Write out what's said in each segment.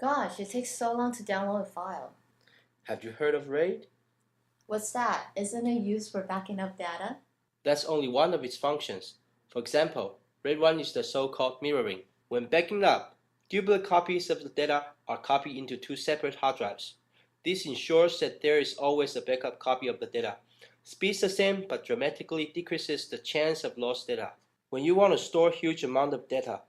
Gosh, it takes so long to download a file. Have you heard of RAID? What's that? Isn't it used for backing up data? That's only one of its functions. For example, RAID 1 is the so-called mirroring. When backing up, duplicate copies of the data are copied into two separate hard drives. This ensures that there is always a backup copy of the data. Speed's the same, but dramatically decreases the chance of lost data. When you want to store a huge amount of data,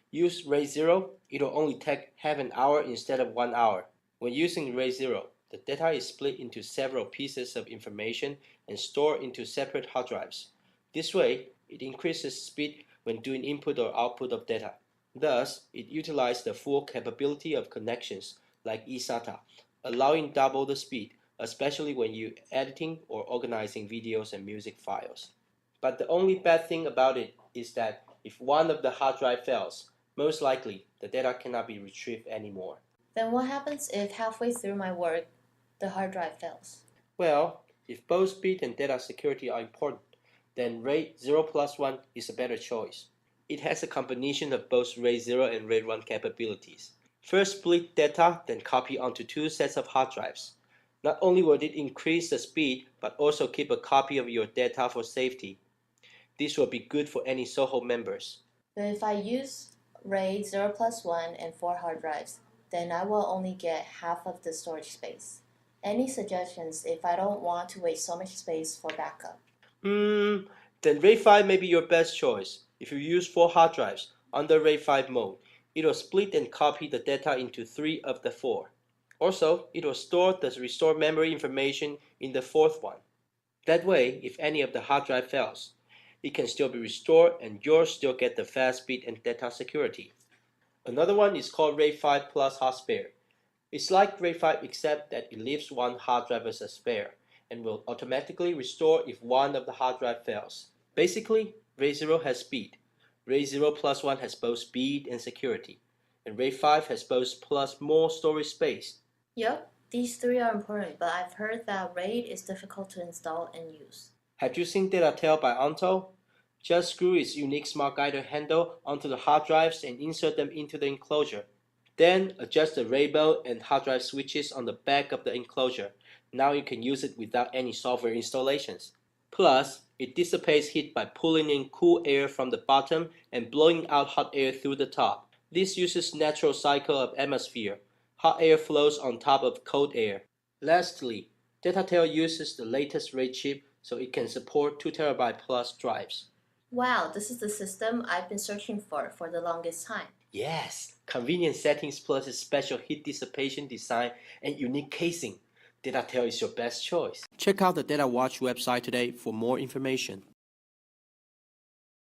use RAID 0. It'll only take half an hour instead of 1 hour. When using RAID 0, the data is split into several pieces of information and stored into separate hard drives. This way, it increases speed when doing input or output of data. Thus, it utilizes the full capability of connections like eSATA, allowing double the speed, especially when you're editing or organizing videos and music files. But the only bad thing about it is that if one of the hard drive fails, most likely the data cannot be retrieved anymore. Then what happens if halfway through my work, the hard drive fails? Well, if both speed and data security are important, then RAID 0 plus 1 is a better choice. It has a combination of both RAID 0 and RAID 1 capabilities. First, split data, then copy onto two sets of hard drives. Not only will it increase the speed, but also keep a copy of your data for safety. This will be good for any Soho members. But if I use RAID 0 plus 1 and 4 hard drives, then I will only get half of the storage space. Any suggestions if I don't want to waste so much space for backup? Then RAID 5 may be your best choice. If you use 4 hard drives under RAID 5 mode, it will split and copy the data into 3 of the 4. Also, it will store the restored memory information in the 4th one. That way, if any of the hard drive fails, it can still be restored and you'll still get the fast speed and data security. Another one is called RAID 5 plus hard spare. It's like RAID 5 except that it leaves one hard drive as a spare and will automatically restore if one of the hard drive fails. Basically, RAID 0 has speed. RAID 0 plus 1 has both speed and security. And RAID 5 has both plus more storage space. Yep, these three are important, but I've heard that RAID is difficult to install and use. Have you seen Datatale by Onto? Just screw its unique smart guider handle onto the hard drives and insert them into the enclosure. Then adjust the rainbow and hard drive switches on the back of the enclosure. Now you can use it without any software installations. Plus, it dissipates heat by pulling in cool air from the bottom and blowing out hot air through the top. This uses natural cycle of atmosphere. Hot air flows on top of cold air. Lastly, Datatale uses the latest RAID chip so it can support 2TB plus drives. Wow, this is the system I've been searching for the longest time. Yes, convenient settings plus its special heat dissipation design and unique casing. Datatale is your best choice. Check out the DataWatch website today for more information.